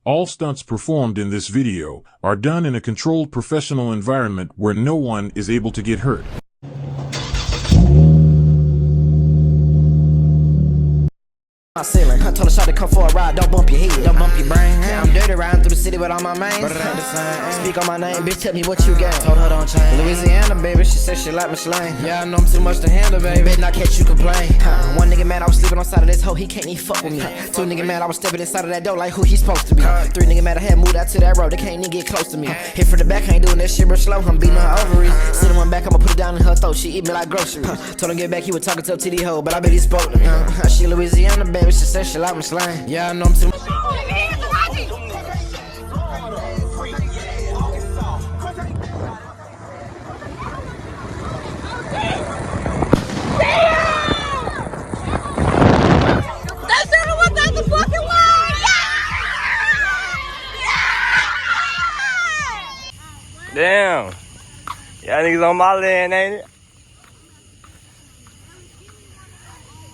All stunts performed in this video are done in a controlled professional environment where no one is able to get hurt. My ceiling. I told her shot to come for a ride, don't bump your head, don't bump your brain. I'm dirty riding through the city with all my mains. Speak on my name, bitch, tell me what you got. Told her don't change. Louisiana, baby, she said she like me slang. Yeah, I know I'm too much to handle, baby. Bet not catch you complain. One nigga mad I was sleeping on side of this hoe, he can't even fuck with me. Two nigga mad I was stepping inside of that door like who he supposed to be. Three nigga mad I had moved out to that road, they can't even get close to me. Hit from the back, I ain't doing that shit real slow, I'm beating her ovaries. Sitting one back, I'ma put it down in her throat, she eat me like groceries. Told him get back, he was talking to a TD hoe, but I bet he spoke to me. She Louisiana, baby, she said she like me slang. Yeah, I know I'm too much. Damn. Y'all niggas on my land, ain't it?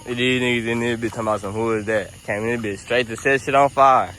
These niggas in this bitch talking about some who is that? Came in this bitch straight to set shit on fire.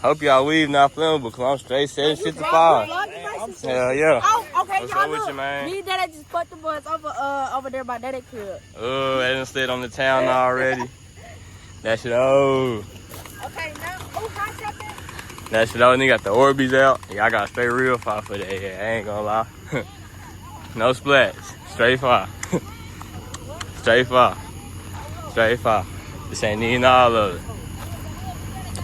Hope y'all weave not flammable, cause I'm straight setting shit to fire. Hell yeah. Oh, okay, what's y'all up with you, man? Me and Daddy just put the boys over there by Daddy crib. Oh, they done slid on the town already. That shit old. Okay, now, hot chocolate. That shit old, nigga got the Orbeez out. Yeah, I got straight real fire for that. Yeah, I ain't gonna lie. No splash. Straight fire. Straight fire. Straight fire. This ain't even all of it.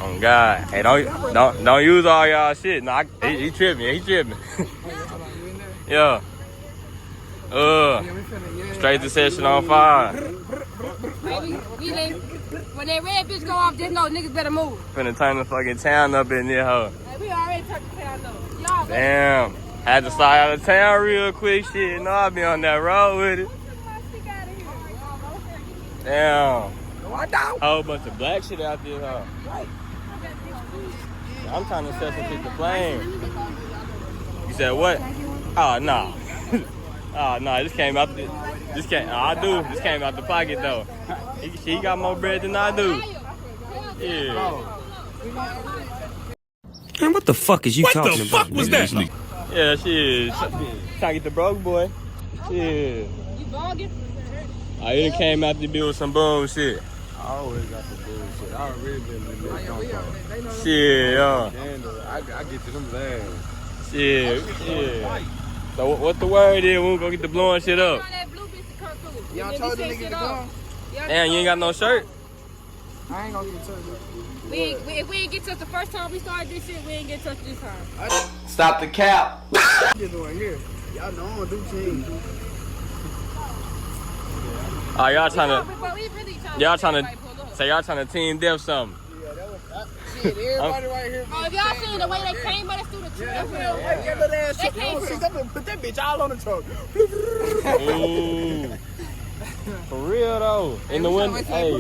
Oh God. Hey, don't use all y'all shit. No, he tripping. He tripping. Yeah. Straight to session on fire. Baby, when that red bitch go off, just know niggas better move. Finna turn the fucking town up in there, hoe. Hey, we already turned the town up. Y'all Damn. Had to slide out of town real quick. Shit, no, I be on that road with it. Damn. Whole bunch of black shit out there, huh? I'm trying to set some shit to flame. You said what? Oh, no. Oh, no, this came out the... This came out the pocket, though. He got more bread than I do. Yeah. Man, what the fuck is you talking about? What the fuck was that? Yeah, shit. Trying to get the broke boy. Shit. You bugging? I done came out to do with some bullshit. I always got some bullshit. I already been in this. Shit, yeah. I get to them last. Shit, yeah. So what the word is? We gonna get the blowing shit up. Y'all told the nigga to come? Damn, you ain't got no shirt? I ain't gonna get touched. If we ain't get touched the first time we started this shit, we ain't get touched this time. Stop the cap. This one here. Y'all know I don't do teams. Oh, y'all trying to team death something. Shit, everybody right here. Oh, if y'all seen the way they came at us through the truck, They came put that bitch all on the truck. Ooh. For real though. In the window, hey,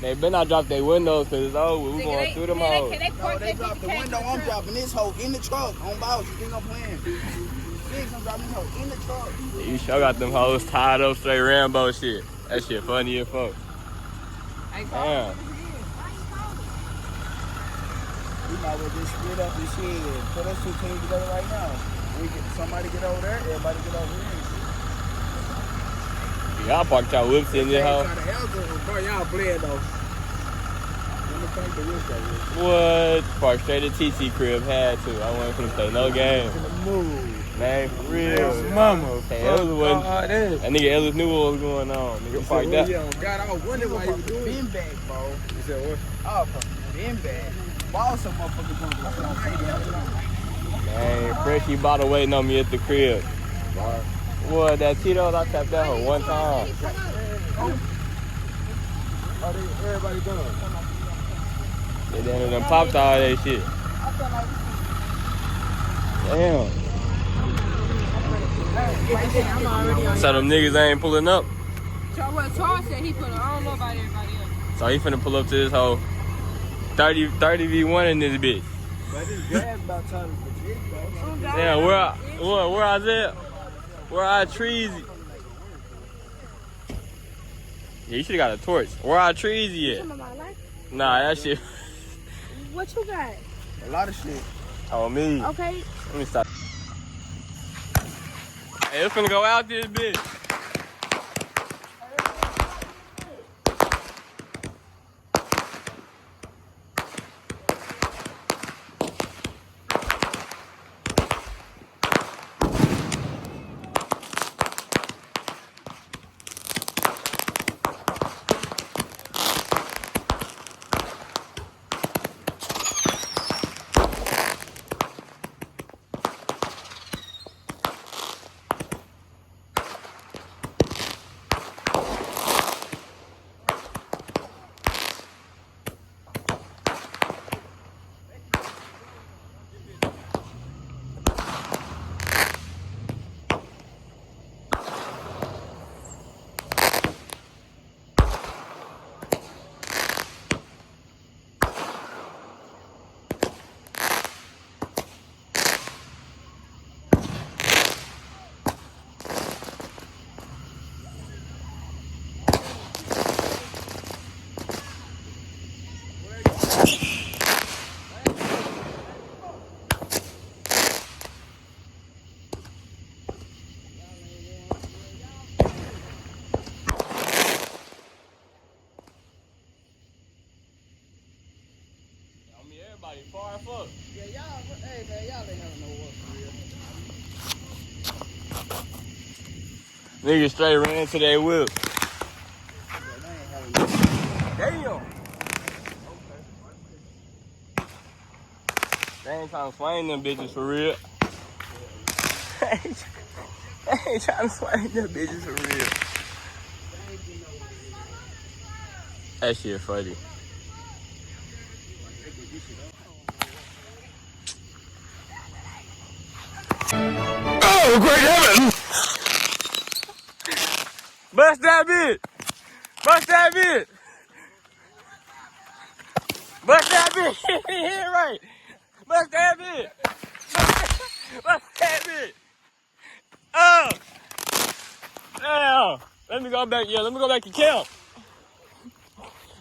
they better not drop their windows because it's over. We going through them hoes. No, they dropped the window. I'm dropping this hoe in the truck. On bounce. You think I'm playing? I'm dropping this hoe in the truck. You sure got them hoes tied up straight Rambo shit. That shit funny as fuck. Damn. We might as well just split up this shit and put us two teams together right now. Somebody get over there, everybody get over here. Y'all parked y'all whips in there, hoe. Y'all playing though. What? Park straight at TT crib, had to. I wasn't finna play no game. Man, for real. Mama. Hey, that nigga Ellis knew what was going on. Nigga parked that. God, I was wondering why you doing bin bag, bro. You said what? Oh, from bin bag. Ball some motherfucker drunk. Man, Freshie bottle waiting on me at the crib. What, that Tito's, I tapped that one one time. Everybody done. They done popped all that shit. Damn. So them niggas ain't pulling up. Charles said he put it. I don't know about everybody else. So he finna pull up to this whole 30 v1 in this bitch. But this gas about time to legit, bro. Damn, where I was at? Where I treesy? Yeah, you should've got a torch. Where our trees at? Some of my life. Nah, that shit. What you got? A lot of shit. On me. Okay. Let me stop. Hey, it's finna go out this bitch. Everybody far fuck. Yeah, y'all, hey man, y'all ain't having no work for real. Niggas straight ran to their whip. Yeah, they ain't having no Damn. They ain't trying to swing them bitches for real. They ain't trying to swing them bitches for real. That shit funny. Oh, great heavens! Bust that bitch! Bust that bitch! Bust that bitch! He hit right! Bust that bitch! Bust that bitch! Oh! Damn! Let me go back, let me go back to camp.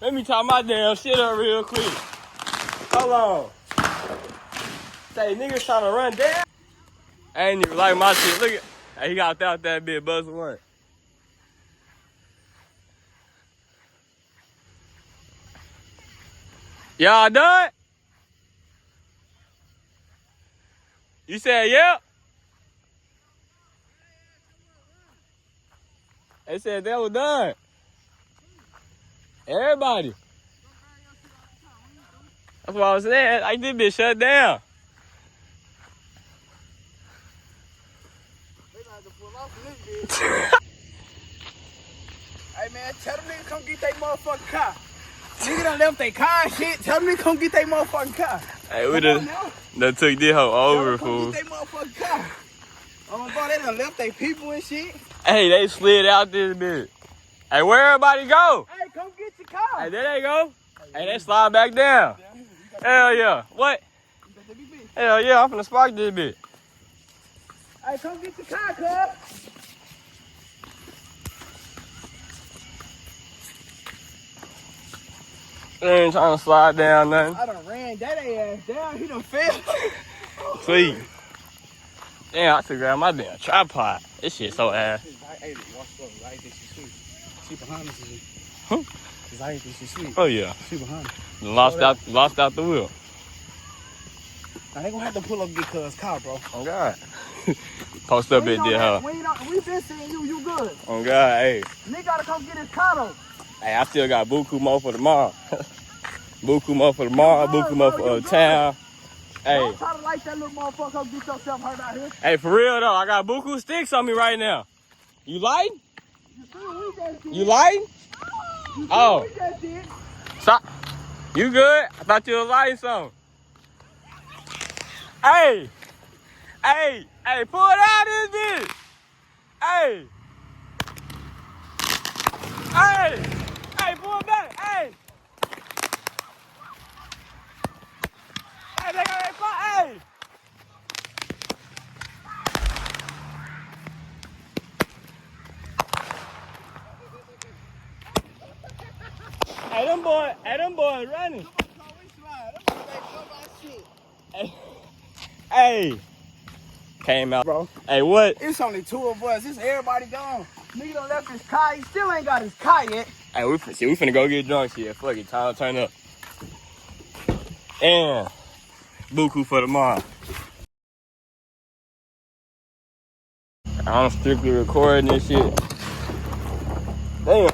Let me tie my damn shit up real quick. Hold on. Say, niggas trying to run down. I ain't even like my shit. Look at, hey, he got out that bitch, buzz one. Y'all done? You said yep? They said they was done. Everybody. That's what I was saying. Like, this bitch shut down. They gonna have to pull off this bitch. Hey man, tell them niggas come get their motherfucking car. Nigga done left their car and shit. Tell them niggas come get their motherfucking car. Hey, we done took this hoe over, Come fool. get their motherfucking car. Oh my God, they done left their people and shit. Hey, they slid out this bitch. Hey, where everybody go? Hey, come get your car. Hey, there they go. Hey, they slide back down. Hell yeah. What? Hell yeah, I'm finna spark this bitch. Hey, come get your car, cuz. They ain't trying to slide down nothing. I done ran that ass down. He done fell. Sweet. Damn, I took grab my damn tripod. This shit so ass. I ate it. Watch it. I ate this shit sweet. She behind us. Huh? Cause I ate this shit sweet. Oh yeah. She behind us. Lost out the wheel. Now they gonna have to pull up and get cuz car, bro. Oh God. Post up at there, huh? We been seeing you good. Oh God, hey. Nigga gotta come get his car though. Hey, I still got buku mo for tomorrow. Buku mo for tomorrow, buku mo for town. Hey. Don't try to light that little motherfucker up, get yourself hurt out here. Hey, for real though, I got buku sticks on me right now. You lighting? You lighting? Oh. Stop. You good? I thought you was lighting something. Hey. Hey. Hey, pull it out this bitch. Hey. Hey. Hey, pull it back. Hey. Hey, they got that fire. Hey. Hey, them boys running. Hey. Came out. Bro. Hey, what? It's only 2 of us. It's everybody gone. Nigga done left his car. He still ain't got his car yet. Hey, we finna go get drunk shit. Fuck it, time to turn up. And buku for tomorrow. I'm strictly recording this shit. Damn.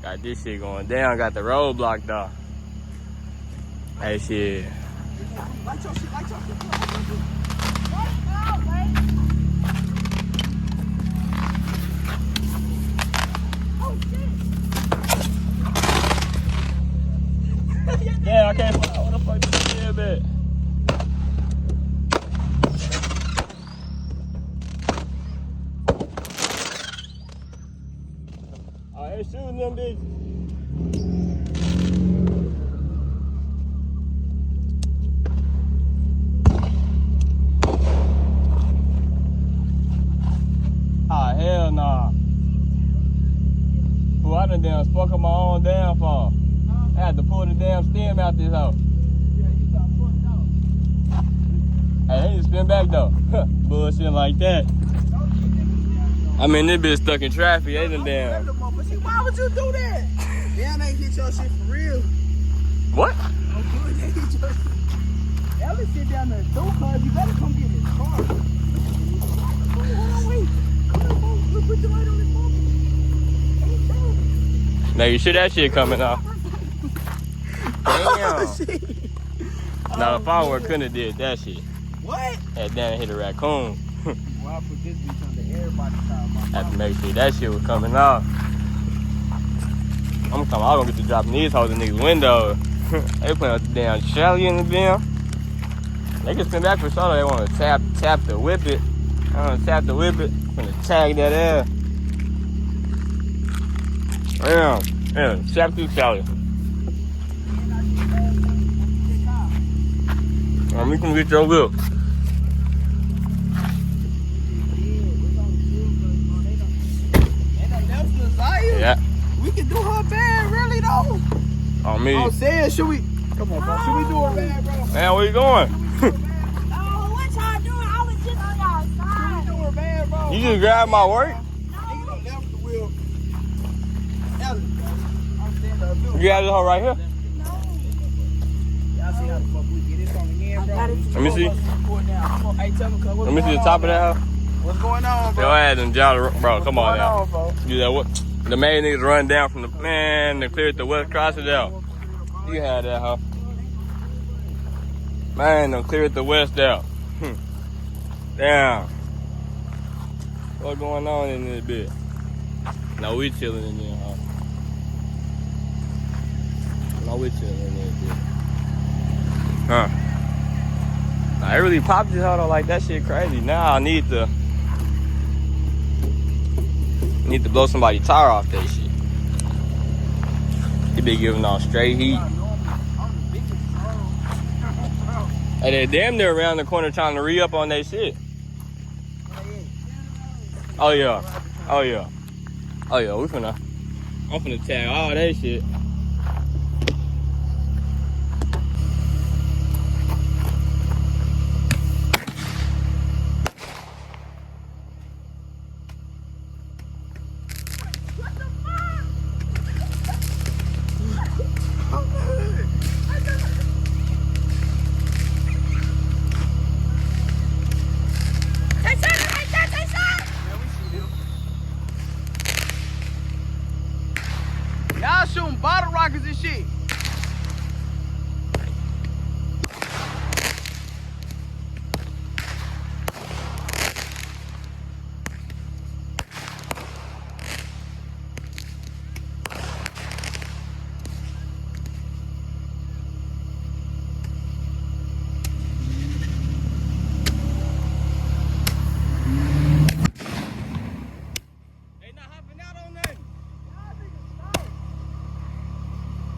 Got this shit going down. Got the road blocked off. Hey, shit. Light your shit. Yeah, I can't find. What the fuck is this here, bitch? I ain't shooting them bitches. Ah, hell nah. Fool, I done damn spoke on my own downfall. I had to pull the damn stem out this hoe. Hey, they just spin back though. Bullshit like that. I mean, this bitch stuck in traffic. They done damn. Why would you do that? Damn, they hit your shit for real. What? I'm good, they hit your shit. Ellie sit down there and do, cuz you better come get his car. Hold on, wait. Come on, bro. Put the light on his phone. Now you sure that shit coming off? Oh, Damn. shit. Now the firework couldn't have did that shit. What? Had damn hit a raccoon. Well, I put this bitch under everybody's time. Had to make sure that shit was coming off. I'm gonna get to dropping these hoes in these windows. They playing with the damn Shelly in the bin. They can spin back for sure. They want to tap the whip it. I want to tap the whip it. I'm gonna tag that ass. Yeah, tap through Shelly. We can get your whip. Yeah. We can do her bad, really though. On me. I'm saying, should we? Come on, bro. Should we do her bad, bro? Man, where you going? Oh, what y'all doing? I was just on y'all side. Do her bad, bro. You just grabbed my work? Nigga done left the wheel. Ellie, I'm saying the other. You got this hoe right here? Y'all see how the fuck we get this on again, bro? Let me see. Hey, tell me, cuz, what's Let me see the going top on, of that hoe. What's going on, bro? Yo, I had them jolly, bro. Come on now. What's going on, bro? You that what? The main niggas run down from the man. They cleared the west crossing out. You had that hoe. Man, they cleared the west out. Damn. What's going on in this bit? No, we chilling in there, huh? No, we chilling in this bit. Huh? I really popped this hoe though, like that shit crazy. Now I need to blow somebody's tire off that shit. He be giving off straight heat. Hey, they damn near around the corner trying to re-up on that shit. Oh yeah. I'm finna tag all that shit. Y'all shooting bottle rockets and shit.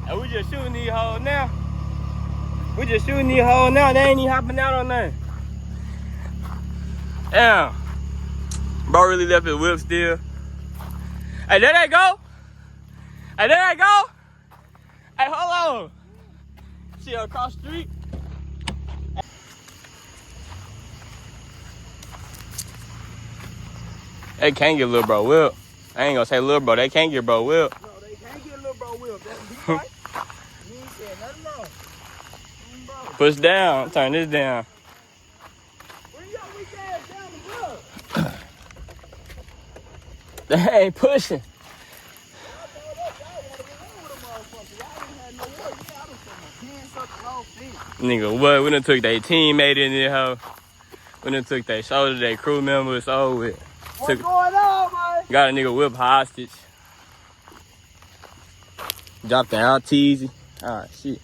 And we just shooting these hoes now. They ain't even hopping out on nothing. Damn. Bro really left his whip still. Hey, there they go. Hey, Oh! See her across the street? They can't get little bro whipped. I ain't gonna say little bro, they can't get bro whipped. No, they can't get little bro whipped. That's the right. You ain't said nothing wrong. Bro. Push down, turn this down. Bring your weak ass down the blood. They ain't pushing. Nigga, what? We done took their teammate in there, hoe. We done took their shoulder, their crew members, over with. What's going on, man? Got a nigga whipped hostage. Dropped the out teasy. Ah, shit.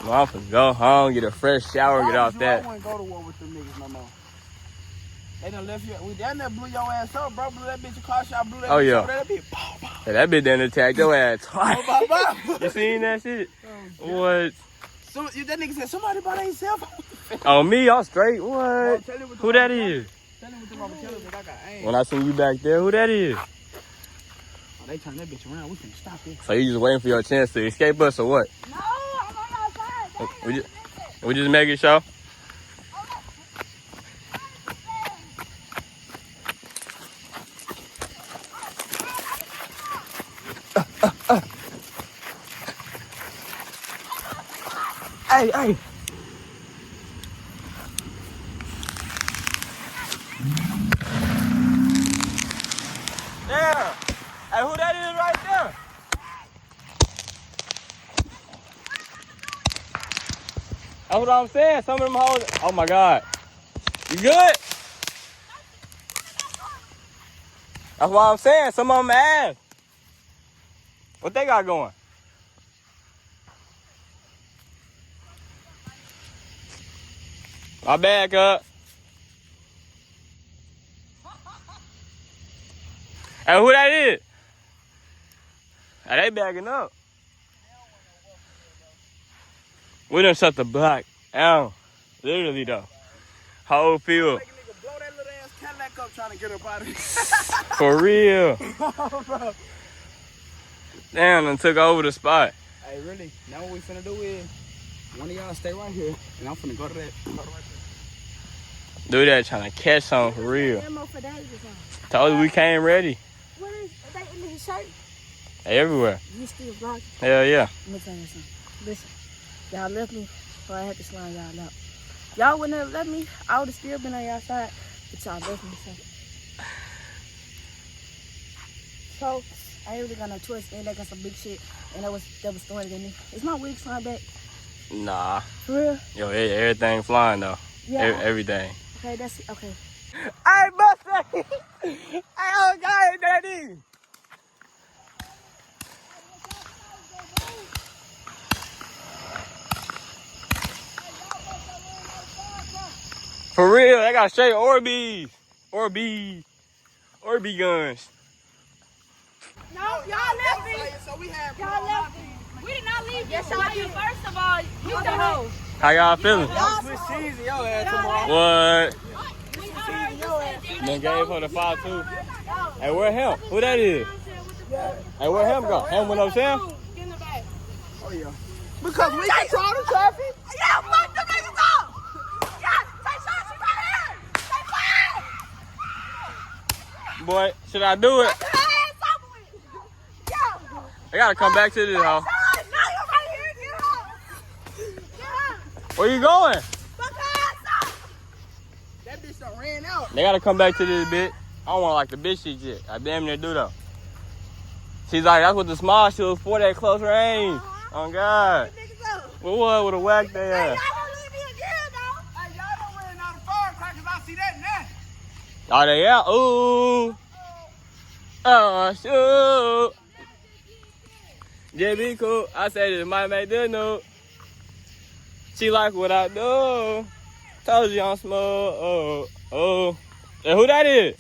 Well, I'm finna go home, get a fresh shower, get off that. I wouldn't go to war with them niggas no more. They done left you. We down there blew your ass up, bro. Blew that bitch a car shot, blew that Oh, bitch yeah. over there. That bitch, pow, pow. Yeah, that bitch done attacked your ass twice. Oh, bye, bye. You seen that shit? Oh, What? So, that nigga said, somebody bought their cell phone. Oh, me? I'm straight? What? Bro, tell him what the Who that mama is? Tell him what the mama tell us that I got aim. When I seen you back there, who that is? Oh, they turned that bitch around. We finna stop this. So you just waiting for your chance to escape us or what? No, I'm on outside. We just making sure. Hey, hey. There. Hey, who that is right there? That's what I'm saying. Some of them hoes. Oh my God. You good? That's what I'm saying. Some of them ass. What they got going? My bad, up. Hey, who that is? Hey, they backing up. We done shut the block down. Literally, though. Whole field. Make a nigga blow that little ass Cadillac up trying to get up out of here. For real. Bro. Damn, and took over the spot. Hey, really? Now what we finna do is, one of y'all stay right here, and I'm finna go to that. Do that trying to catch something for real. Ammo for days or something. Told you we came ready. What is they in his shirt? They everywhere. You still vlogging? Hell yeah. Let me tell you something. Listen, y'all left me, so I had to slide y'all out. Y'all wouldn't have left me, I would have still been on y'all side, but y'all left me. So I ain't really got no choice. And they got some big shit, and that was throwing it in me. Is my wig flying back? Nah. For real? Yo, everything flying though. Yeah. Everything. Okay, that's it. Okay. Hey, Buster! Hey, oh God, daddy! For real, they got straight Orbeez. Orbeez guns. No, y'all left me. So we have Y'all left me. We did not leave you. First of all, you the hoe. How y'all feeling? Switch cheese in your ass tomorrow. What? Then gave her the 5-2. Hey, where him? Who that is? Hey, where him go? Him went upstairs? Oh yeah. Because we control the traffic. Yeah, fuck the niggas up. Yeah, take shots. She right here. Take fire. Boy, should I do it? Put her hands over with. Yeah. I gotta come back to this house. Now you're right here. Get up. Get up. Where you going? Put her hands up. That bitch done ran out. They gotta come back to this bitch. I don't want like the bitch shit yet. I damn near do though. She's like, that's what the small shit was for, that close range. Oh God. Niggas up. What would have whacked their ass? Y'all don't leave me again, though. Hey, y'all don't wear out of firecrackers. I see that now. Are they out? Ooh. Oh, shoot. JB cool. I said it might make this new. She like what I do. Told you I'm small. Oh. Hey, who that is?